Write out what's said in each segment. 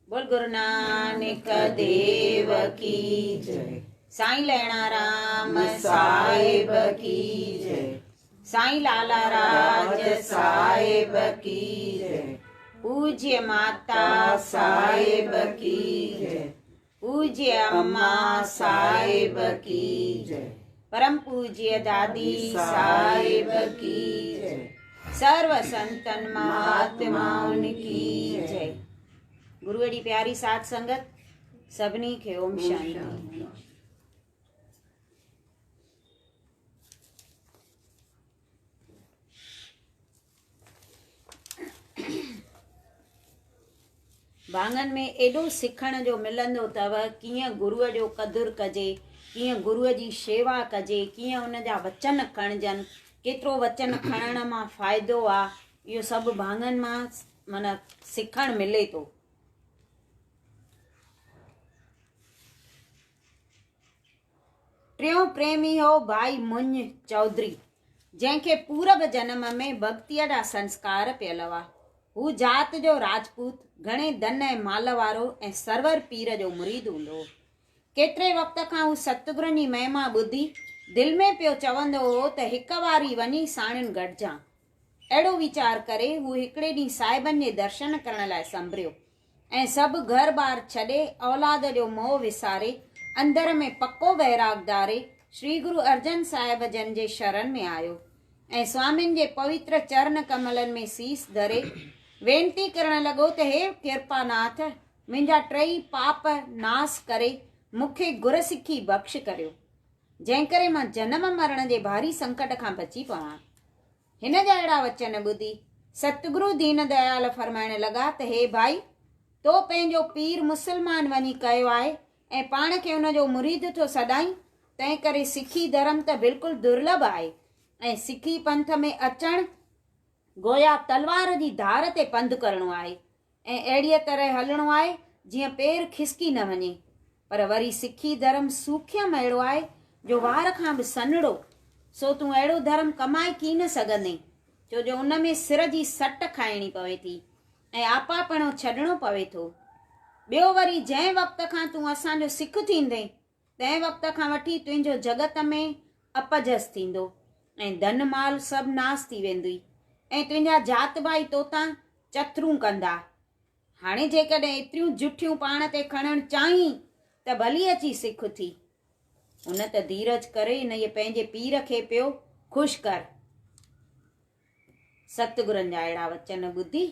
बोल गुरु नानक देव की जय। साईं लैणा राम साहिब की जय। साईं लाला राज साहिब की जय। पूज्य माता साहिब की जय। पूज्य अम्मा साहिब की जय। परम पूज्य दादी साहिब की जय। सर्व संतन महात्माओं की जय। गुरु एडी प्यारी साध संगत सभिनी खे ओम शांति। भाङनि में एॾो सिखण जो मिलंदो अथव, कीअं गुरुअ जो क़दुरु कजे, कीअं गुरुअ जी शेवा कजे, कीअं उन जा वचन खणजनि, केतिरो वचन खणण मां फ़ाइदो आहे। इहो सभु भाङनि मां माना सिखणु मिले थो। टियों प्रेमी हो भाई मुंज चौधरी, जंहिंखे पूरब जन्म में भक्तीअ जा संस्कार पियल हुआ। हू जात जो राजपूत, घणे धन ऐं माल वारो ऐं सरवर पीर जो मुरीद हूंदो हो। केतिरे वक़्त खां हू सतगुरनि जी महिमा ॿुधी दिलि में पियो चवंदो हो त हिकु वारी वञी साणियुनि गॾिजां। अहिड़ो वीचार करे हू हिकिड़े ॾींहुं साहिबनि जे दर्शन करण लाइ संभरियो ऐं सभु घर बार छॾे औलाद जो मोह विसारे अंदर में पको वैराग धारे श्री गुरु अर्जन साहिब जन जे शरण में आयो ऐं स्वामिन जे पवित्र चरण कमलनि में सीस धरे वेनती करण लॻो त हे कृपानाथ, मुंहिंजा टई पाप नास करे मूंखे गुरसिखी बख़्श करियो, जंहिं करे मां जनम मरण जे भारी संकट खां बची पवां। हिन जा अहिड़ा वचन ॿुधी सतगुरु दीन दयाल फरमाइण लॻा त हे भाई, तो पंहिंजो पीर मुसलमान वञी कयो आहे ऐं पाण खे उन जो मुरीद थो सॾाई, तंहिं करे सिखी धर्म त बिल्कुलु दुर्लभ आहे ऐं सिखी पंथ में अचणु गोया तलवार जी धार ते पंधु करणो आहे ऐं अहिड़ीअ तरह हलणो आहे जीअं पेर खिसकी न वञे। पर वरी सिखी धर्म सूख्यम अहिड़ो आहे जो वार खां बि सन्हड़ो, सो तूं अहिड़ो धर्म कमाए की न सघंदे, छो जो उन में सिर जी सट खाइणी पवे थी ऐं आपापणो छॾणो पवे थो। ॿियो वरी जंहिं वक़्त खां तूं असांजो सिख थींदे, तंहिं वक़्त खां वठी तुंहिंजो जगत में अपजस थींदो ऐं धन माल सभु नास थी वेंदी ऐं तुंहिंजा जात भाई तोतां चथरूं कंदा। हाणे जेकॾहिं एतिरियूं जुठियूं पाण ते खणणु चाहीं त भली अची सिख थी। उन त धीरज करे न ये पंहिंजे पीर खे पियो ख़ुशि कर। सतगुरनि जा अहिड़ा वचन ॿुधी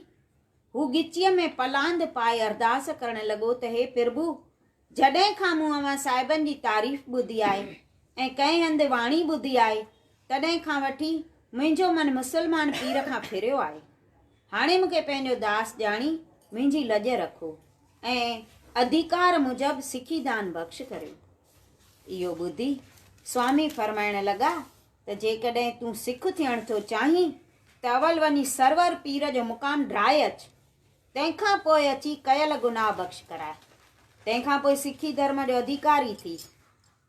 हू गिचीअ में पलांद पाए अरदास करण लॻो त हे प्रभु, जॾहिं खां मूं अव्हां साहिबनि जी तारीफ़ ॿुधी आहे ऐं कंहिं हंधि वाणी ॿुधी आहे, तॾहिं खां वठी मुंहिंजो मन मुसलमान पीर खां फिरियो आहे। हाणे मूंखे पंहिंजो दास ॼाणी मुंहिंजी लॼ रखो ऐं अधिकार मुजब सिखी दान बख़्श करियो। इहो ॿुधी स्वामी फरमाइण लॻा त जेकॾहिं तूं सिख थियण थो चाहीं त अवल वञी सरवर पीर जो मुक़ाम ड्राए अच, तंहिंखां पोइ अची कयल गुनाह बख़्श कराए, तंहिंखां पोइ सिखी धर्म जो अधिकारी थी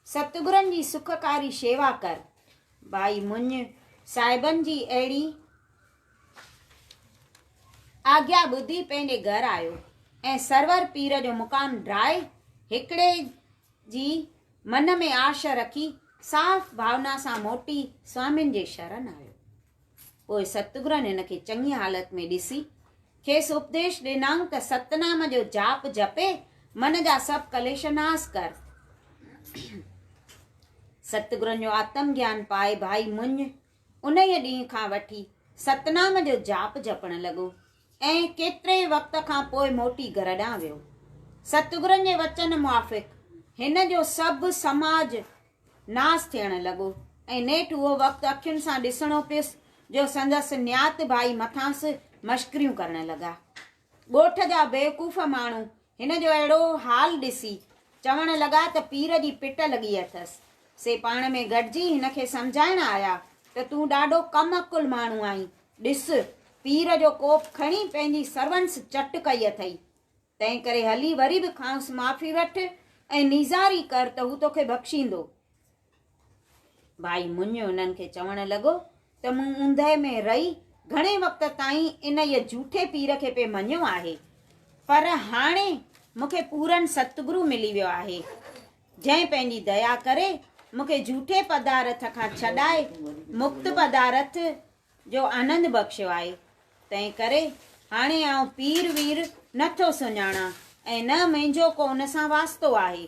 सतगुरनि जी सुखकारी शेवा कर। भाई मुंज साहिबनि जी अहिड़ी आज्ञा ॿुधी पंहिंजे घर आयो ऐं सरवर पीर जो मुक़ाम ड्राए हिकिड़े जी मन में आश रखी साफ़ भावना सां मोटी स्वामिन जे शरण आयो। पोइ सतगुरनि हिन खे चङी हालत में ॾिसी खेसि उपदेश ॾिनऊं त सतनाम जो जाप जपे मन जा सभु कलेश नास कर। सतगुरनि जो आत्म ज्ञान पाए भाई मुंज उन ई ॾींहं खां वठी सतनाम जो जाप जपण लॻो ऐं केतिरे वक़्त खां पोइ मोटी घर ॾांहुं वियो। सतगुरनि जे वचन मुआफ़िक़ हिन जो सभु समाज नास थियण लॻो ऐं नेठि उहो वक़्तु अखियुनि सां ॾिसणो पियुसि जो संदसि न्यात भाई मथांसि मश्करियूं करण लॻा। ॻोठ जा बेवकूफ़ माण्हू हिन जो अहिड़ो हाल ॾिसी चवण लॻा त पीर जी पिट लॻी अथसि। से पाण में गॾिजी हिन खे सम्झाइण आया त तूं ॾाढो कम अकुल माण्हू आहीं। ॾिस, पीर जो कोप खणी पंहिंजी सर्वंस चट कई अथई, तंहिं करे हली वरी बि खांसि माफ़ी वठ ऐं नीज़ारी कर त हू तोखे बख़्शींदो। भाई मुंज उन्हनि खे चवण लॻो त मूं ऊंदहि में रही घणे वक़्त ताईं इन ये झूठे पीर खे पे मञियो आहे, पर हाणे मूंखे पूरन सतगुरु मिली वियो आहे, जंहिं पंहिंजी दया करे मूंखे झूठे पदार्थ खां छॾाए मुक्त पदार्थ जो आनंद बख़्शियो आहे। तंहिं करे हाणे आउं पीर वीर नथो सुञाणा ऐं न मुंहिंजो को उन सां वास्तो आहे।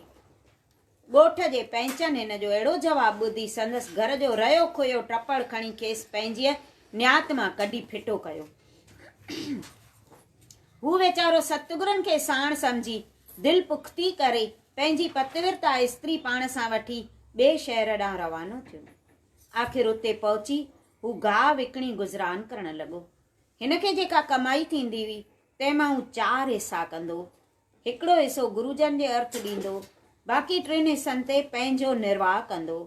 ॻोठ जे पंहिंचनि हिन जो अहिड़ो जवाबु ॿुधी संदसि घर जो रहियो खुयो टपड़ खणी खेसि पंहिंजीअ न्यात मां कढी फिटो कयो। हू वीचारो सतगुरनि खे साण सम्झी दिलि पुख़्ती करे पंहिंजी पतिव्रता स्त्री पाण सां वठी ॿिए शहर ॾांहुं रवानो थियो। आख़िर उते पहुची हू गाह विकिणी गुज़रान करणु लॻो। हिनखे जेका कमाई थींदी हुई तंहिंमां हू 4 हिसा कंदो। हिकिड़ो हिसो गुरुजन जे अर्थ ॾींदो, बाक़ी 3 हिसनि ते पंहिंजो निर्वाह कंदो।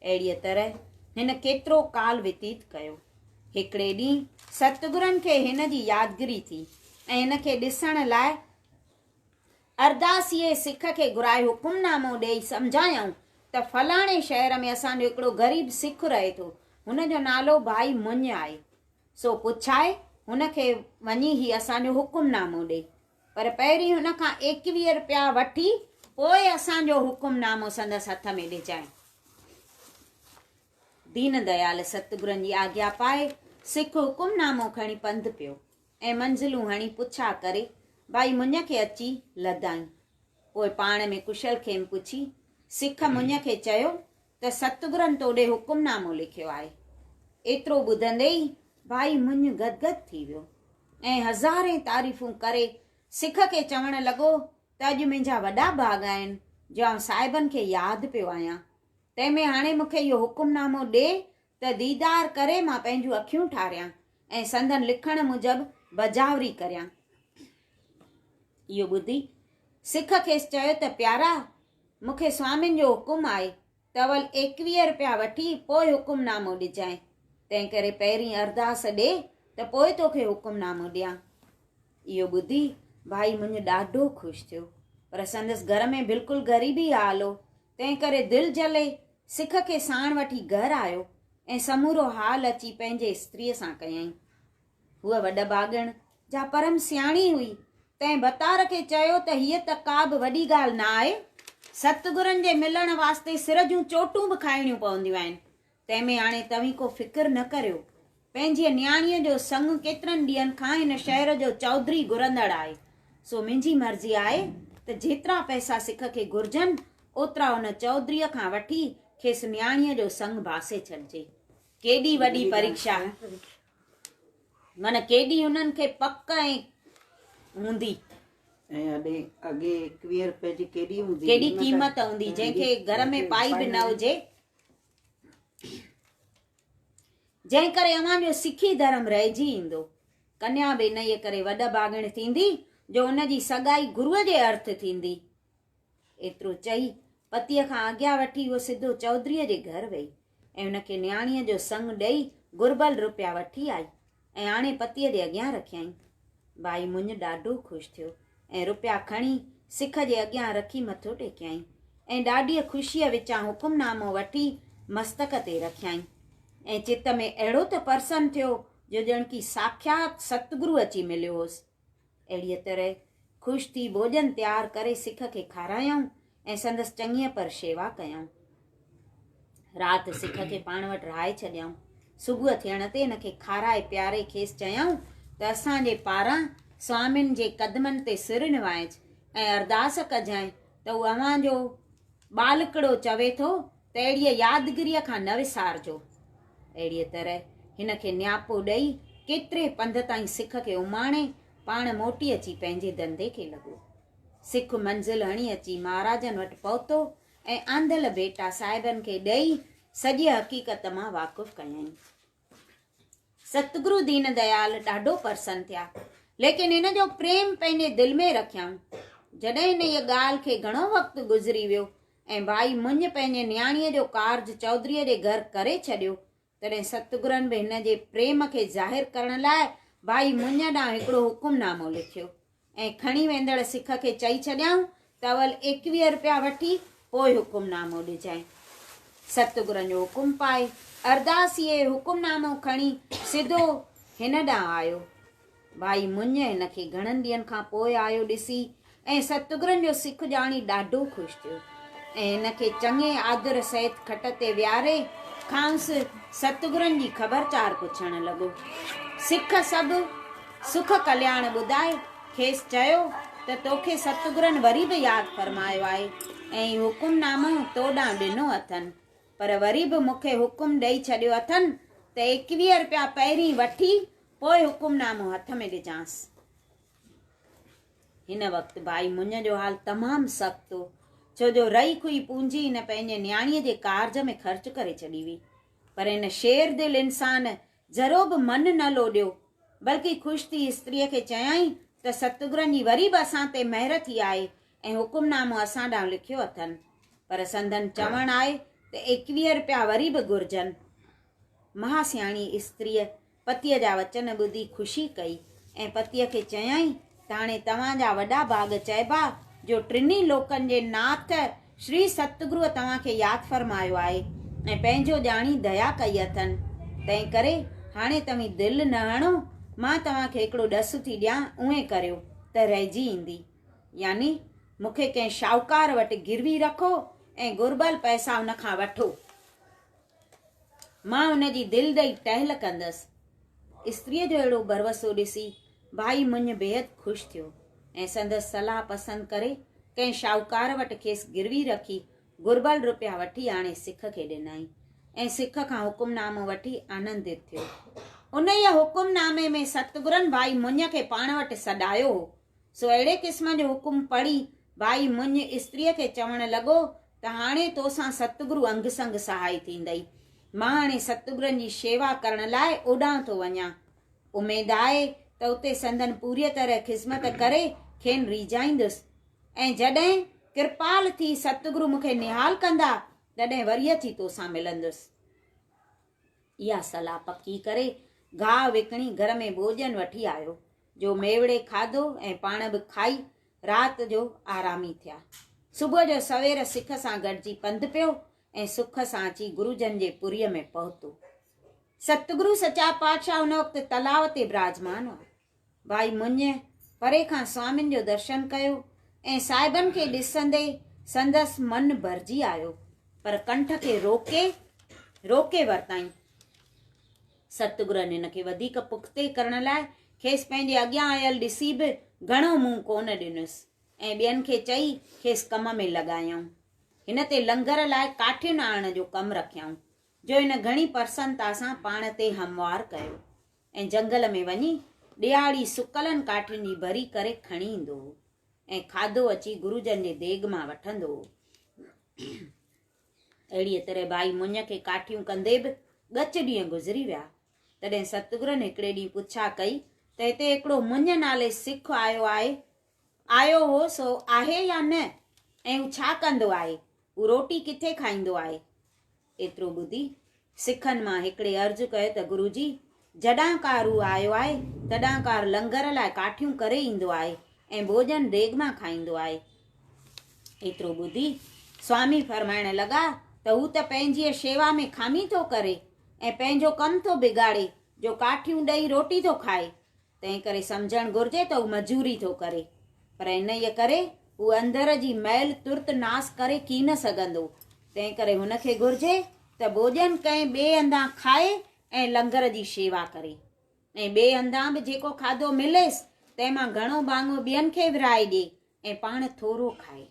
अहिड़ीअ तरह हिन केतिरो काल व्यतीत कयो। हिकिड़े ॾींहुं सतगुरनि खे हिन जी यादगिरी थी ऐं हिनखे ॾिसण लाइ अरदासीअ सिख खे घुराए हुकुमनामो ॾेई सम्झायऊं त फलाणे शहर में असांजो हिकिड़ो ग़रीब सिख रहे थो, हुनजो नालो भाई मुञ आहे, सो पुछाए हुनखे वञी ही असांजो हुकुमनामो ॾे, पर पहिरीं हुन खां 21 रुपया वठी पोइ असांजो हुकुमनामो संदसि हथ में ॾिजांइ। दीन दयाल सतगुरनि जी आज्ञा पाए सिख हुकुमनामो खणी पंधु पियो ऐं मंज़िलूं हणी पुछा करे भाई मुञ खे अची लधाई। पोइ पाण में कुशल खेम पुछी सिख मुञ खे चयो त सतगुरनि तोॾे हुकुमनामो लिखियो आहे। एतिरो ॿुधंदे ई भाई मुञ गदगद थी वियो ऐं हज़ारें तारीफ़ूं करे सिख खे चवणु लॻो त अॼु मुंहिंजा वॾा भाग आहिनि जो आउं साहिबनि खे यादि पियो आहियां। तंहिंमें हाणे मूंखे इहो हुकुमनामो ॾे त दीदार करे मां पंहिंजूं अखियूं ठारियां ऐं संदन लिखण मुजब बजावरी करियां। इहो ॿुधी सिख खेसि चयो त प्यारा, मूंखे स्वामिनि जो हुकुम आहे त अवल 21 रुपया वठी पोइ हुकुमनामो ॾिजांइ, तंहिं करे पहिरीं अरदास ॾे त पोइ तोखे हुकुमनामो ॾियां। इहो ॿुधी भाई मुंहिंजो ॾाढो ख़ुशि थियो, पर संदसि घर में बिल्कुलु ग़रीबी हाल हो। तंहिं करे दिलि जले सिख खे साण वठी घर आयो ऐं समूरो हाल अची पंहिंजे स्त्रीअ सां कयईं। हूअ वॾभाॻण जा परम सियाणी हुई, तंहिं बतार खे चयो त हीअ त का बि वॾी ॻाल्हि न आहे, सतगुरनि जे मिलण वास्ते सिर जूं चोटूं बि खाइणियूं पवंदियूं आहिनि। तंहिंमें हाणे तव्हीं को फ़िक्र न करियो, पंहिंजी न्याणीअ जो संग केतिरनि ॾींहंनि खां हिन शहर जो चौधरी घुरंदड़ आहे, सो मुंहिंजी मर्ज़ी आहे त जेतिरा पैसा सिख खे घुर्जनि ओतिरा हुन चौधरीअ खां वठी खेसि न्याणीअ जो संग बासे छॾिजे। केॾी वॾी परीक्षा, मन केॾी हुननि खे पक ऐं हूंदी ऐं अॻे 21 रुपए जी केॾी क़ीमत हूंदी, जंहिंखे घर में पाई बि न हुजे। जंहिं करे अव्हां जो सिखी धर्म रहिजी ईंदो। कन्या बि इन करे वॾ भाॻण थींदी जो हुनजी सगाई गुरुअ जे अर्थ थींदी। एतिरो चई पतीअ खां आज्ञा वठी उहो सिधो चौधरीअ जे घर वई ऐं हुनखे न्याणीअ जो संग ॾेई गुरबल रुपया वठी आई ऐं हाणे पतीअ जे अॻियां रखियईं। भाई मुञ ॾाढो ख़ुशि थियो ऐं रुपया खणी सिख जे अॻियां रखी मथो टेकियईं ऐं ॾाढीअ ख़ुशीअ विचां हुकुमनामो वठी मस्तक ते रखियईं ऐं चित में अहिड़ो त प्रसन्न थियो जो ॼण की साक्षात सतगुरु अची मिलियो होसि। अहिड़ीअ तरह ख़ुशि थी भोजन तयारु करे सिख खे खारायऊं ऐं संदसि चङीअ पर शेवा कयऊं। राति सिख खे पाण वटि रहाए छॾियऊं। सुबुह थियण ते हिनखे खाराए प्यारे खेसि चयऊं त असांजे पारां स्वामिनि जे कदमनि ते सिर निवाइज ऐं अरदास कजांइ त उहो अव्हांजो बालकड़ो चवे थो त अहिड़ीअ यादगिरीअ खां न विसारजो। अहिड़ीअ तरह हिनखे न्यापो ॾेई केतिरे पंध ताईं सिख खे उमाणे पाण मोटी अची पंहिंजे धंधे खे लॻो। सिख मंज़िल हणी अची महाराजनि वटि पहुतो ऐं आंधल बेटा साहिबनि खे ॾेई सॼी हक़ीक़त मां वाक़ुफ़ कयईं। सतगुरु दीन दयाल ॾाढो प्रसन्न थिया, लेकिन हिन जो प्रेम पंहिंजे दिलि में रखियऊं। जॾहिं हिन इहा ॻाल्हि खे घणो वक़्तु गुज़री वियो ऐं भाई मुञ पंहिंजे न्याणीअ जो कार्ज चौधरीअ जे घर करे छॾियो, तॾहिं सतगुरनि बि हिन जे प्रेम खे ज़ाहिर करण लाइ भाई मुञ ॾांहुं हिकिड़ो हुकुमनामो लिखियो ऐं खणी वेंदड़ सिख खे चई छॾियऊं त अवल 21 रुपया वठी पोइ हुकुमनामो ॾिजांइ। सतगुरनि जो हुकुम पाए अरदासीअ हुकुमनामो खणी सिधो हिन ॾांहुं आयो। भाई मुञ हिनखे घणनि ॾींहंनि खां पोइ आयो ॾिसी ऐं सतगुरनि जो सिख ॼाणी ॾाढो ख़ुशि थियो ऐं हिनखे चङे आदर सहित खट ते विहारे खांसि सतगुरनि जी ख़बरचार पुछणु लॻो। सिख सभु सुख कल्याण ॿुधाए खेसि चयो त तोखे सतगुरनि वरी बि यादि फरमायो आहे ऐं हुकुमनामो तो ॾांहुं ॾिनो अथनि, पर वरी बि मूंखे हुकुम ॾेई छॾियो अथनि त 21 रुपया पहिरीं वठी पोइ हुकुमनामो हथ में ॾिजांसि। हिन वक़्तु भाई मुञ जो हाल तमामु सख़्तु हो, छो जो रही खुई पूंजी हिन पंहिंजे न्याणीअ जे कारज में ख़र्च करे छॾी हुई। पर हिन शेर दिल इंसान ज़रो बि मन न लोॾियो, बल्कि ख़ुशि थी स्त्रीअ खे चयाईं त सतगुरनि जी वरी बि असां ते महिर थी आहे ऐं हुकुमनामो असां ॾांहुं लिखियो अथनि, पर संदन चवणु आहे त 21 रुपया वरी बि घुर्जनि। महासियाणी स्त्रीअ पतीअ जा वचन ॿुधी ख़ुशी कई ऐं पतीअ खे चयाईं त हाणे तव्हांजा वॾा भाग चइबा जो टिनी लोकनि जे नाथ श्री सतगुरुअ तव्हांखे यादि फरमायो आहे ऐं पंहिंजो ॼाणी दया कई अथनि। तंहिं करे हाणे तव्हीं दिलि न हणो, मां तव्हांखे हिकिड़ो ॾसु थी ॾियां, उहे करियो त रहिजी ईंदी। यानी मूंखे कंहिं शाहूकार वटि गिरवी रखो ऐं घुर्बल पैसा हुन खां वठो, मां हुनजी दिलि ॾेई टहल कंदसि। स्त्रीअ जो अहिड़ो भरवसो ॾिसी भाई मुञ बेहद ख़ुशि थियो ऐं संदसि सलाह पसंदि करे कंहिं शाहूकार वटि खेसि गिरवी रखी घुर्बल रुपया वठी हाणे सिख खे ॾिनई ऐं सिख खां हुकुमनामो वठी आनंदित थियो। उन ई हुकुमनामे में सतगुरनि भाई मुञ खे पाण वटि सॾायो हो। सो अहिड़े क़िस्म जो हुकुम पढ़ी भाई मुञ स्त्रीअ खे चवणु लॻो त हाणे तोसां सतगुरु अंग संग सहाय थींदई। मां हाणे सतगुरनि जी शेवा करण लाइ ओॾां थो वञां। उमेद आहे त उते संदन पूरी तरह ख़िदमत करे खेनि रीझाईंदुसि ऐं जॾहिं कृपाल थी सतगुरु मूंखे निहाल कंदा तॾहिं वरी अची तोसां मिलंदुसि। इहा सलाह पकी करे गाह विकिणी घर में भोजन वठी आयो, जो मेवड़े खाधो ऐं पाण बि खाई राति जो आरामी थिया। सुबुह जो सवेर सिख सां गॾिजी पंधु पियो ऐं सुख सां अची गुरुजन जे पुरीअ में पहुतो। सतगुरु सचा पातशाह उन वक़्तु तलाव ते विराजमान हुआ। भाई मुञ परे खां स्वामिन जो दर्शन कयो ऐं साहिबनि खे ॾिसंदे संदसि मन भरिजी आयो, पर कंठ खे रोके वरिताईं। सतगुरनि हिन खे वधीक पुख़्ते करण लाइ खेसि पंहिंजे अॻियां आयल ॾिसी बि घणो मुंहुं कोन ॾिनुसि ऐं ॿियनि खे चई खेसि कम में लॻायऊं। हिन ते लंगर लाइ काठियुनि आणण जो कमु रखियऊं, जो हिन घणी प्रसन्नता सां पाण ते हमवार कयो ऐं जंगल में वञी ॾियाड़ी सुकलनि काठियुनि जी भरी करे खणी ईंदो हो ऐं खाधो अची गुरुजन जे देॻ मां वठंदो हो। अहिड़ीअ तरह भाई मुञ खे काठियूं कंदे बि ॻच ॾींहं गुज़री विया। तॾहिं सतगुरनि हिकिड़े ॾींहुं पुछा कई त हिते हिकिड़ो मुञ नाले सिख आयो हो, सो आहे या न, ऐं हू छा कंदो आहे, हू रोटी किथे खाईंदो आहे। एतिरो ॿुधी सिखनि मां हिकिड़े अर्ज़ु कयो त गुरुजी, जॾां कार हू आयो आहे तॾां कार लंगर लाइ काठियूं करे ईंदो आहे ऐं भोजन देॻ मां खाईंदो आहे। एतिरो ॿुधी स्वामी फरमाइण लॻा त हू त पंहिंजी शेवा में खामी थो करे ऐं पंहिंजो कमु थो बिगाड़े, जो काठियूं ॾेई रोटी थो खाए। तंहिं करे सम्झणु घुरिजे त हू मजूरी थो करे, पर इन ई करे हू अंदर जी मैल तुर्त नास करे की न सघंदो। तंहिं करे हुनखे घुरिजे त भोजन कंहिं ॿिए हंधां खाए ऐं लंगर जी शेवा करे, ऐं ॿिए हंधां बि जेको खाधो मिलेसि तंहिंमां घणो भाङो ॿियनि खे विराए ॾिए ऐं पाण थोरो खाए।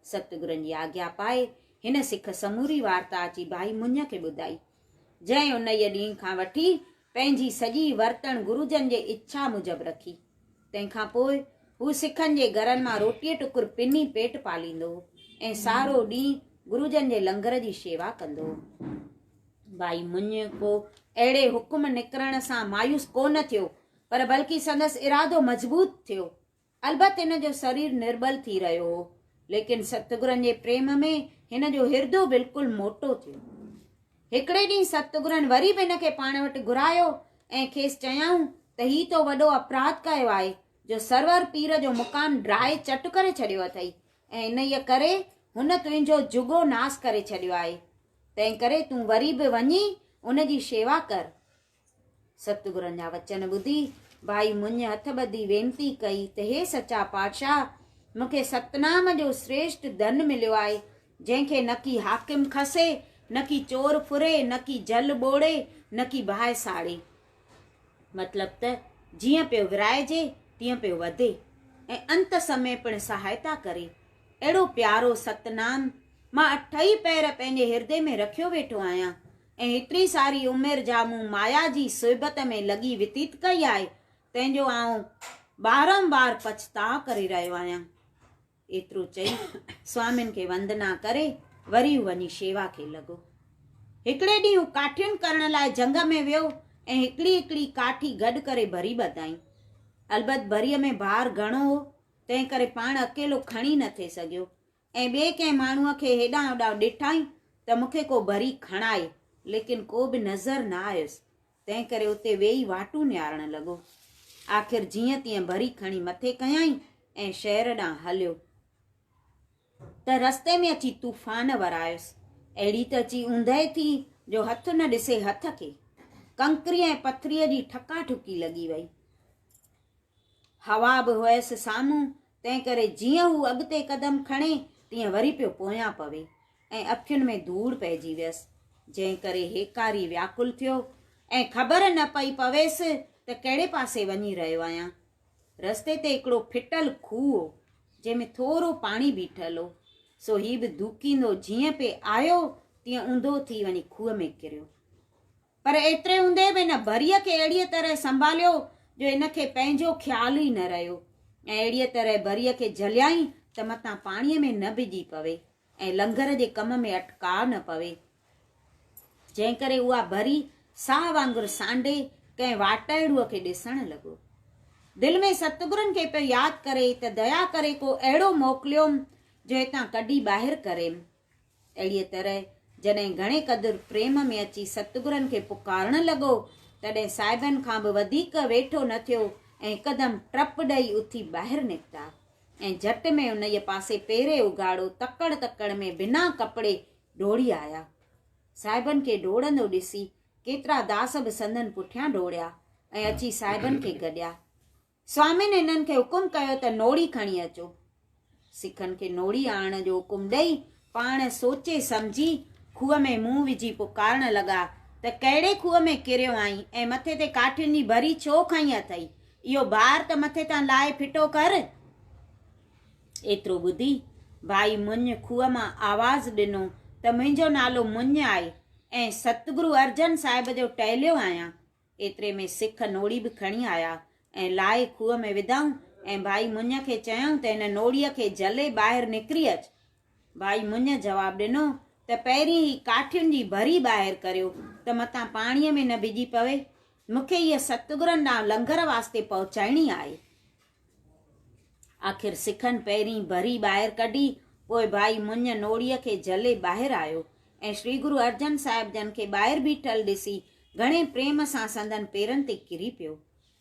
सतगुरनि जी आज्ञा पाए हिन सिख समूरी वार्ता अची भाई मुञ खे ॿुधाई, जंहिं उन ई ॾींहं खां वठी पंहिंजी सॼी वर्तण गुरुजन जे इच्छा मुजब रखी। तंहिंखां पोइ हू सिखनि जे घरनि मां रोटीअ टुकुर पिनी पेट पालींदो ऐं सारो ॾींहुं गुरुजन जे लंगर जी शेवा कंदो। भाई मुञ को अहिड़े हुकुम निकिरण सां मायूस कोन थियो, पर बल्कि संदसि इरादो मज़बूत थियो। अलबत् हिन जो शरीर निर्बल थी रहियो हो, लेकिन सतगुरनि जे प्रेम में हिन जो हिर्दो बिल्कुलु मोटो थियो। हिकिड़े ॾींहुं सतगुरनि वरी बि हिन खे पाण वटि घुरायो ऐं खेसि चयाऊं त ही तो वॾो अपराध कयो आहे, जो सरवर पीर जो मुकान ड्राए चट करे छॾियो अथई ऐं इन ई करे हुन तुंहिंजो जुगो नास करे छॾियो आहे। तंहिं करे तूं वरी बि वञी उन जी शेवा कर। सतगुरनि जा वचन ॿुधी भाई मुंज हथ ॿधी वेनती कई त हे सचा पातशाह, मूंखे सतनाम जो श्रेष्ठ धन मिलियो आहे, जंहिंखे न की हाकिम खसे, न की चोर फुरे, न की जल ॿोड़े, न की बाहि साड़े। मतिलब त जीअं पियो विराइजे तीअं पियो वधे ऐं अंत समय पिणु सहायता करे। अहिड़ो प्यारो सतनाम मां 8 पैर पंहिंजे हृदय में रखियो वेठो आहियां ऐं हेतिरी सारी उमिरि जा मूं माया जी सोहिबत में लॻी व्यतीत कई आहे, तंहिंजो आउं बारंबार पछताव करे रहियो आहियां। एतिरो चई स्वामिन खे वंदना करे वरी वञी शेवा खे लॻो। हिकिड़े ॾींहुं हू काठियुनि करण लाइ जंग में वियो ऐं हिकिड़ी हिकिड़ी काठी गॾु करे भरी ॿधाई। अलबत् भरीअ में भार घणो हो, तंहिं करे पाण अकेलो खणी न थे सघियो ऐं ॿिए कंहिं माण्हूअ खे हेॾां होॾां ॾिठाई त मूंखे को भरी खणाए, लेकिन को बि नज़र न आयुसि। तंहिं करे उते वेही वाटूं निहारण लॻो। आख़िर जीअं तीअं भरी खणी मथे कयाई ऐं शहर ॾांहुं हलियो त रस्ते में अची तूफ़ान वरायुसि। अहिड़ी त अची ऊंदहि थी जो हथ न ॾिसे हथ खे, कंकरीअ ऐं पथरीअ जी ठका ठुकी लॻी वई। हवा बि हुयसि साम्हूं, तंहिं करे जीअं हू अॻिते कदम खणे तीअं वरी पियो पोयां पवे ऐं अखियुनि में धूड़ पइजी वियसि, जंहिं करे हेकारी व्याकुल थियो ऐं ख़बर न पई पवेसि त कहिड़े पासे वञी रहियो आहियां। रस्ते ते हिकिड़ो फिटल खूह हो, जंहिंमें थोरो पाणी बीठल हो। सो ही बि दुकींदो जीअं पे आयो तीअं ऊंधो थी वञी खूह में किरियो। पर एतिरे हूंदे बि हिन भरीअ खे अहिड़ीअ तरह संभालियो जो हिनखे पंहिंजो ख़्यालु ई न रहियो ऐं अहिड़ीअ तरह भरीअ खे झलियाई त मतां पाणीअ में न भिॼी पवे ऐं लंगर जे कम में अटका न पवे, जंहिं करे उहा भरी साह वांगुरु सांडे कंहिं वाटाइड़ूअ खे ॾिसण लॻो। दिलि में सतगुरुनि खे पियो यादि करे त दया करे को अहिड़ो मोकिलियोमि जो हितां कढी ॿाहिरि करेमि। अहिड़ीअ तरह जॾहिं घणे क़दुरु प्रेम में अची सतगुरनि खे पुकारण लॻो, तॾहिं साहिबनि खां बि वधीक वेठो न थियो ऐं हिकदमि टप ॾेई उथी ॿाहिरि निकिता ऐं झटि में उन जे पासे पेरे उघाड़ो तकड़ तकड़ में बिना कपिड़े डोड़ी आया। साहिबनि खे डोड़ंदो ॾिसी केतिरा दास बि संदन पुठियां डोड़िया ऐं अची साहिबनि खे गॾिया। स्वामिन हिननि खे हुकुम कयो त नोड़ी खणी अचो। सिखनि खे नोड़ी आणण जो हुकुम ॾेई पाण सोचे सम्झी खूह में मुंहुं विझी पुकारण लॻा त कहिड़े खूह में किरियो आई ऐं मथे ते काठियुनि जी भरी छो खई अथई, इहो भार त मथे तां लाहे फिटो कर। एतिरो ॿुधी भाई मुंज खूह मां आवाज़ ॾिनो त मुंहिंजो नालो मुंज आहे ऐं सतगुरु अर्जन साहिब जो टहिलियो आहियां। एतिरे में सिख नोड़ी बि खणी आया ऐं लाहे खूह में विधऊं ऐं भाई मुंज खे चयऊं त हिन नोड़ीअ खे झले ॿाहिरि निकिरी अच। भाई मुंज जवाबु ॾिनो त पहिरीं ही काठियुनि जी भरी ॿाहिरि करियो त मतां पाणीअ में न भिॼी पवे, मूंखे हीअ सतगुरनि ॾांहुं लंगर वास्ते पहुचाइणी आहे। आख़िर सिखनि पहिरीं भरी ॿाहिरि कढी, पोइ भाई मुंज नोड़ीअ खे झले ॿाहिरि आयो ऐं श्री गुरु अर्जन साहिब जन खे ॿाहिरि बीठल ॾिसी घणे प्रेम सां संदन पेरनि ते किरी पियो।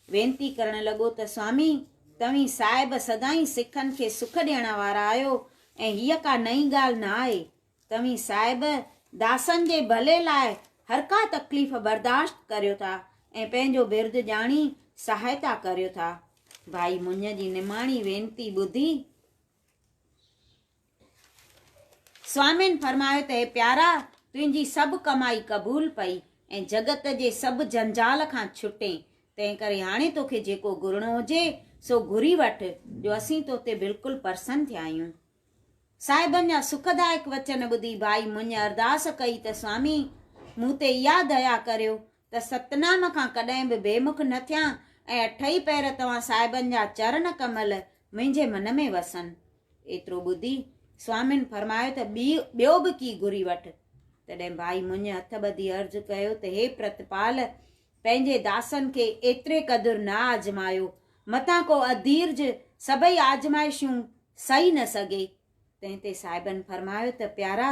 वेनती करण लॻो त स्वामी, तव्हीं साहिब सदाईं सिखनि खे सुख ॾियण वारा आहियो ऐं हीअ का नई ॻाल्हि न आहे। तव्हीं साहिब दासनि जे भले लाइ हर का तकलीफ़ बर्दाश्त करियो था ऐं पंहिंजो बिरद ॼाणी सहायता करियो था। भाई मुंज जी निमाणी वेनती ॿुधी स्वामिन फरमायो त हे प्यारा, तुंहिंजी सभु कमाई क़बूल पई ऐं जगत जे सभु जंजाल खां छुटे, तंहिं करे हाणे तोखे जेको घुरणो हुजे सो घुरी वठ, जो असीं तो ते बिल्कुलु प्रसन्न थिया आहियूं। साहिबनि जा सुखदायक वचन ॿुधी भाई मुंज अरदास कई त स्वामी, मूं ते इहा दया करियो त सतनाम खां कॾहिं बि बेमुख न थियां ऐं 8 पैर तव्हां साहिबनि जा चरण कमल मुंहिंजे मन में वसनि। एतिरो ॿुधी स्वामिन फरमायो त ॿियो बि की घुरी वठ। तॾहिं भाई मुंज हथ ॿधी अर्ज़ु कयो त हे प्रतिपाल, पंहिंजे दासनि खे एतिरे क़दुरु न आज़मायो, मतां को अधीर्ज सभई आज़माइशूं सही न सघे। तंहिं ते साहिबनि फरमायो त प्यारा,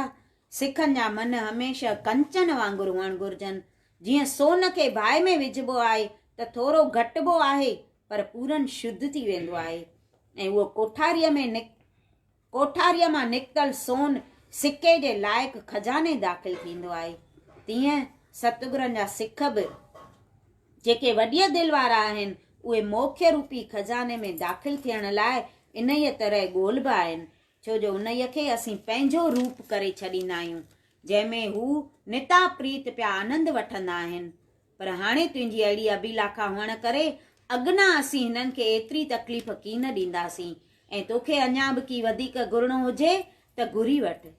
सिखनि जा मन हमेशह कंचन वांगुरु हुअणु घुरिजनि। जीअं सोन खे बाहि में विझिबो आहे त थोरो घटिबो आहे पर पूरनि शुद्ध थी वेंदो आहे ऐं उहो कोठारीअ मां निकितल सोन सिके जे लाइक़ु खजाने दाख़िल थींदो आहे। तीअं सतगुरनि जा सिख बि जेके वॾीअ दिलि वारा आहिनि, उहे मोक्ष रूपी खज़ाने में दाख़िल थियण लाइ इन्हीअ तरह ॻोल्हिबा आहिनि, छो जो उन्हीअ खे असीं पंहिंजो रूप करे छॾींदा आहियूं, जंहिंमें हू निता प्रीत पिया आनंद वठंदा आहिनि। पर हाणे तुंहिंजी अहिड़ी अभिलाखा हुअण करे अॻिना असीं हिननि खे एतिरी तकलीफ़ की न ॾींदासीं, ऐं तोखे अञा बि की वधीक घुरणो हुजे त घुरी वठि।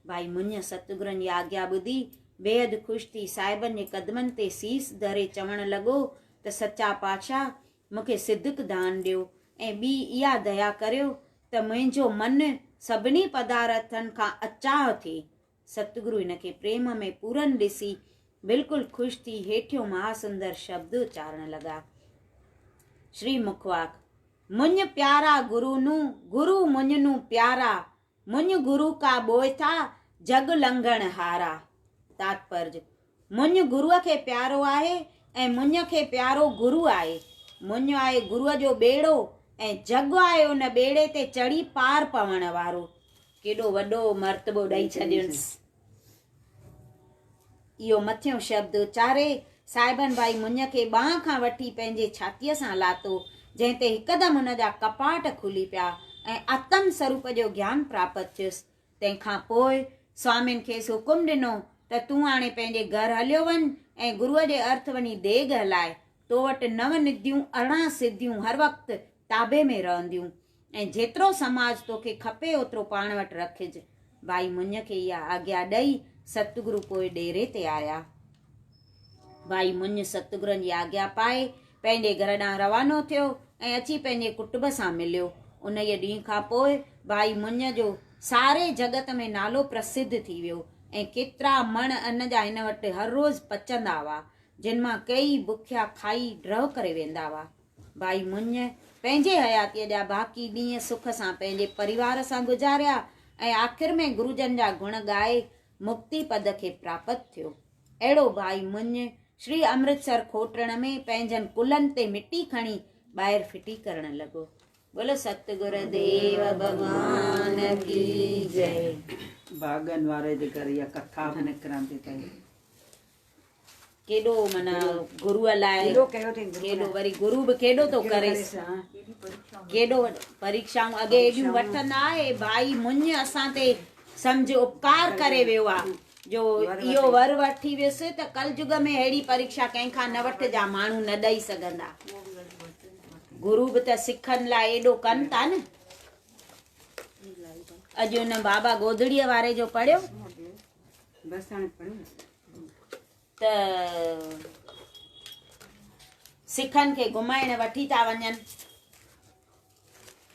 भाई मुंहिंज सतगुरनि जी आज्ञा ॿुधी बेहद ख़ुशि थी साहिबनि जे क़दमनि ते सीस धरे चवणु लॻो त सचा पातशाह मूंखे सिदक दान ॾियो ऐं ॿी इहा दया करियो त मुंहिंजो मन सभिनी पदार्थनि खां अचाह थिए। सतगुरु हिनखे प्रेम में पूरन ॾिसी बिल्कुलु ख़ुशि थी हेठियों महासुंदर शब्द उचारण लॻा। श्री मुखवाक मुंज प्यारा गुरु नू गुरु मुंज नू प्यारा, मुंज गुरु का बोय था जग लंघण हारा। तात्पर्य मुंज गुरुअ खे प्यारो आहे ऐं मुंज खे प्यारो गुरु आहे। मुंज आहे गुरुअ जो ॿेड़ो ऐं जग आहे उन ॿेड़े ते चढ़ी पार पवण वारो। केॾो वॾो मर्तबो ॾेई छॾियुसि। इहो मथियों शब्द उचारे साहिबनि भाई मुंज खे ॿांह खां वठी पंहिंजे छातीअ सां लातो, जंहिं ते हिकदमि हुन जा कपाट खुली पिया ऐं आत्म स्वरूप जो ज्ञान प्राप्त थियुसि। तंहिंखां पोइ स्वामिन खेसि हुकुम ॾिनो त तूं हाणे पंहिंजे घर हलियो वञ ऐं गुरुअ जे अर्थ वञी देॻ हलाए। तो वटि 9 निधियूं 18 सिद्धियूं हर वक़्तु ताबे में रहंदियूं ऐं जेतिरो समाज तोखे खपे ओतिरो पाण वटि रखिज। भाई मुंज खे इहा आज्ञा ॾेई सतगुरु पोइ डेरे ते आया। भाई मुंज सतगुरनि जी आज्ञा पाए पंहिंजे घर ॾांहुं रवानो थियो ऐं अची पंहिंजे कुटुंब सां मिलियो। उन ई ॾींहं खां पोइ भाई मुंज जो सारे जगत में नालो प्रसिद्ध थी वियो ऐं केतिरा मण अन्न जा हिन वटि हर रोज़ पचंदा हुआ, जिन मां कई बुखिया खाई ड्रव करे वेंदा हुआ। भाई मुंज पंहिंजे हयातीअ जा बाक़ी ॾींहं सुख सां पंहिंजे परिवार सां गुज़ारिया ऐं आख़िर में गुरुजन जा गुण ॻाए मुक्ति पद खे प्राप्त थियो। अहिड़ो भाई मुंज श्री अमृतसर खोटण में पंहिंजनि कुलनि ते मिटी खणी ॿाहिरि फिटी करण लॻो। बोलो सतगुरु देव भगवान की जय। भागन वारे जे घर इहा कथा बि निकिरंदी अथई। केॾो माना गुरुअ लाइ केॾो वरी गुरु बि केॾो थो करेसि, केॾो परीक्षाऊं अॻे एॾियूं वठंदा आहे। भाई मुंज असां ते सम्झ उपकार करे वियो आहे, जो इहो वर वठी वियुसि त कलयुग में अहिड़ी परीक्षा कंहिंखां न वठिजा, माण्हू न ॾेई सघंदा। गुरु बि त सिखनि लाइ एॾो कनि था न। अॼु हुन बाबा गोदड़ीअ वारे जो पढ़ियो त सिखनि खे घुमाइण वठी था वञनि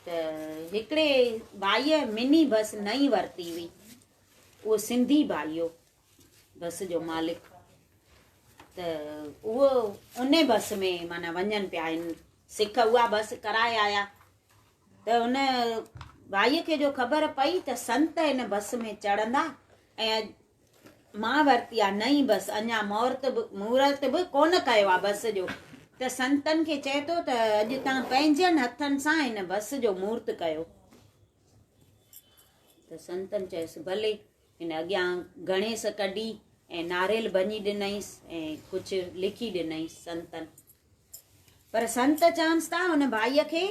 त हिकिड़े भाईअ मिनी बस नई वरिती हुई। उहो सिंधी भाई हो, बस जो मालिक। त उहो उन बस में माना वञनि पिया आहिनि सिख, उहा बस कराए आया। त हुन भाईअ खे जो ख़बर पई त संत हिन बस में चढ़ंदा ऐं मां वरिती आहे नई बस, अञा मुहूर्त बि कोन कयो आहे बस जो, त संतनि खे चए थो त अॼु तव्हां पंहिंजनि हथनि सां हिन बस जो मुहूर्त कयो। त संतनि चयसि भले। हिन अॻियां गणेश कढी ऐं नारेल भञी ॾिनईसि ऐं कुझु लिखी ॾिनईसि संतनि। पर संत चवनिसि था हुन भाईअ खे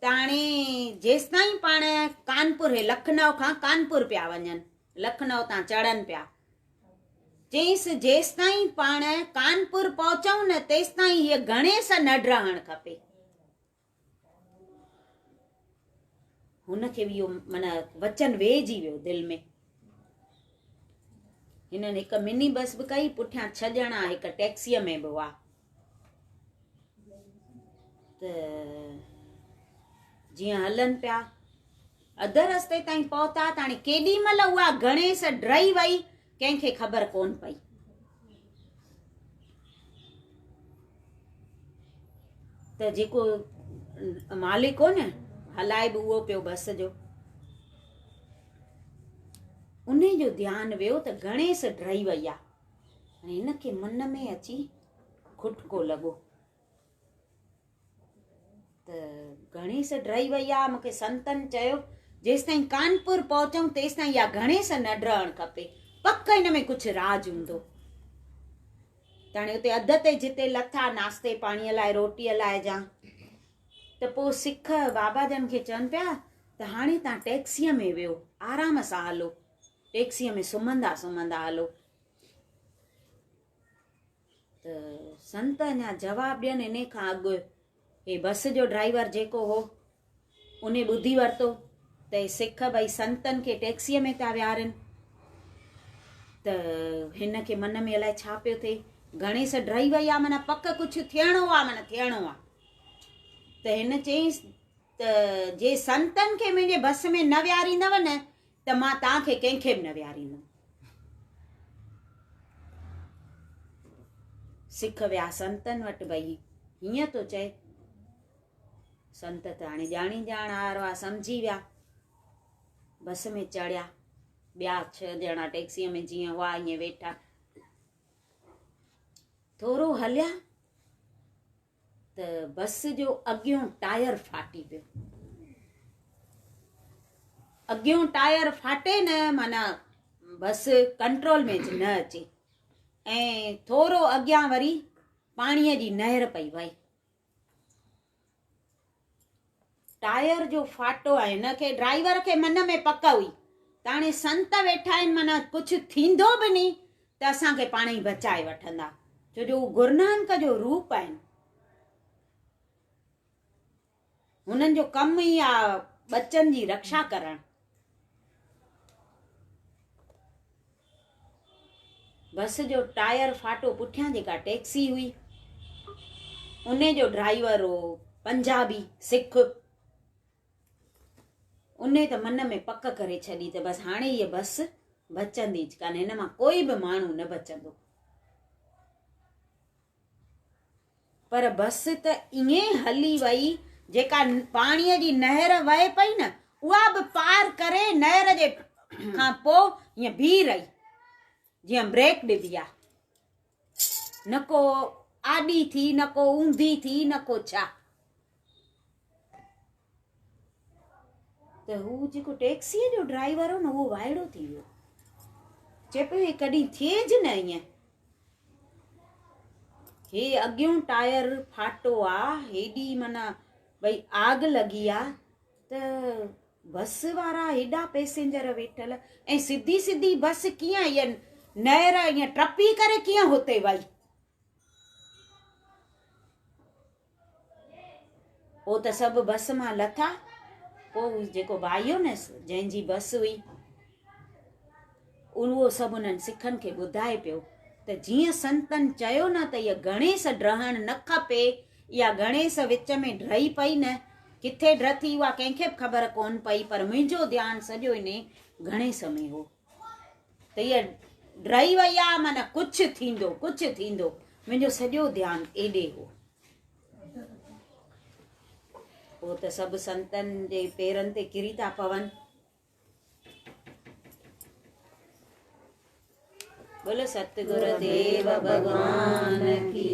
त हाणे जेसिताईं पाण कानपुर लखनऊ खां कानपुर पिया वञनि, लखनऊ तां चढ़नि पिया, चईसि जेसिताईं पाण कानपुर पहुचऊं न तेसिताईं हीअ गणेश न रहणु खपे। हुनखे बि इहो माना वचन वेहिजी वियो दिलि में। हिननि हिकु मिनी बस बि कई, पुठियां 6 ॼणा हिकु टैक्सीअ में बि हुआ। त जीअं हलनि पिया अधु रस्ते ताईं पहुता त हाणे केॾी महिल उहा गणेश ड्रई वई कंहिंखे ख़बर कोन पई। त जेको मालिक हो न हलाए बि उहो पियो बस जो, उन जो ध्यानु वियो त गणेश ड्रई वई आहे। हाणे हिनखे मन में अची खुटको लॻो त गणेश ड्रई वई आहे। मूंखे संतनि चयो जेसिताईं कानपुर पहुचऊं तेसिताईं इहा गणेश न रहणु खपे, पक हिन में कुझु राज हूंदो। त हाणे उते अध ते जिते लथा नाश्ते पाणीअ लाइ रोटीअ लाइ जा त पोइ सिख बाबा जन खे चवनि पिया त हाणे तव्हां टैक्सीअ में वियो आराम सां हलो टैक्सीअ में सुम्हंदा सुम्हंदा हलो त संत अञा जवाबु ॾियनि इन खां अॻु हे बस जो ड्राइवर जेको हो उन ॿुधी वरितो त हे सिख भई संतनि खे टैक्सीअ में था विहारनि त हिन खे मन में अलाए छा पियो थिए गणेश ड्राई वई आहे माना पक कुझु थियणो आहे माना थियणो आहे त हिन चयईंसि त जे संतनि खे मुंहिंजे बस में न विहारींदव न त मां तव्हांखे कंहिंखे बि न विहारींदमि सिख विया संतनि वटि भई हीअं थो चए संत त हाणे ॼाणी ॼाण वारो आहे सम्झी विया बस में चढ़िया ॿिया 6 ॼणा टैक्सीअ में जीअं हुआ ईअं वेठा थोरो हलिया त बस जो अॻियों टायर फाटी पियो अॻियों टायर फाटे न माना बस कंट्रोल में न अचे ऐं थोरो अॻियां वरी पाणीअ जी नहर पई वई टायर जो फाटो आहे हिनखे ड्राइवर खे मन में पक हुई त हाणे संत वेठा आहिनि माना कुझु थींदो बि नी त असांखे पाण ई बचाए वठंदा छो जो गुरु नानक जो रूप आहिनि हुननि जो कमु ई आहे बचनि जी रक्षा करणु बस जो टायर फाटो पुठियां जेका टैक्सी हुई उन जो ड्राइवर हो पंजाबी सिख उन त मन में पक करे छॾी त बसि हाणे हीअ बस बचंदी कान हिन मां कोई बि माण्हू न बचंदो पर बस त ईअं हली वई जेका पाणीअ जी नहर वहे पई न उहा बि पार करे नहर जे खां पोइ हीअं बीह रही जीअं ब्रेक ॾिबी आहे न को आॾी थी न को ऊंधी थी न को छा त हू जेको टैक्सीअ जो ड्राइवर हो न उहो वाइड़ो थी वियो चए पियो हे कॾहिं थिएज न ईअं हे अॻियों टायर फाटो आहे हेॾी माना भई आग लॻी आहे त बस वारा हेॾा पैसेंजर वेठल ऐं सिधी सिधी बस कीअं ईअं नहर ईअं टपी करे कीअं हुते वई पोइ त सभु बस मां लथा पोइ जेको भाई हो न जंहिंजी बस हुई उहो सभु उन्हनि सिखनि खे ॿुधाए पियो त जीअं संतनि चयो न त इहा गणेश ड्रहण न खपे इहा गणेश विच में ड्रही पई न किथे ड्रथी उहा कंहिंखे बि ख़बर कोन पई पर मुंहिंजो ध्यानु सॼो इन गणेश में हो त इहा ड्रही वई आहे माना कुझु थींदो मुंहिंजो सॼो ध्यानु एॾे हो पोइ त सभु संतनि जे पेरनि ते किरी था पवनि बोलो सतगुरु देव भगवान की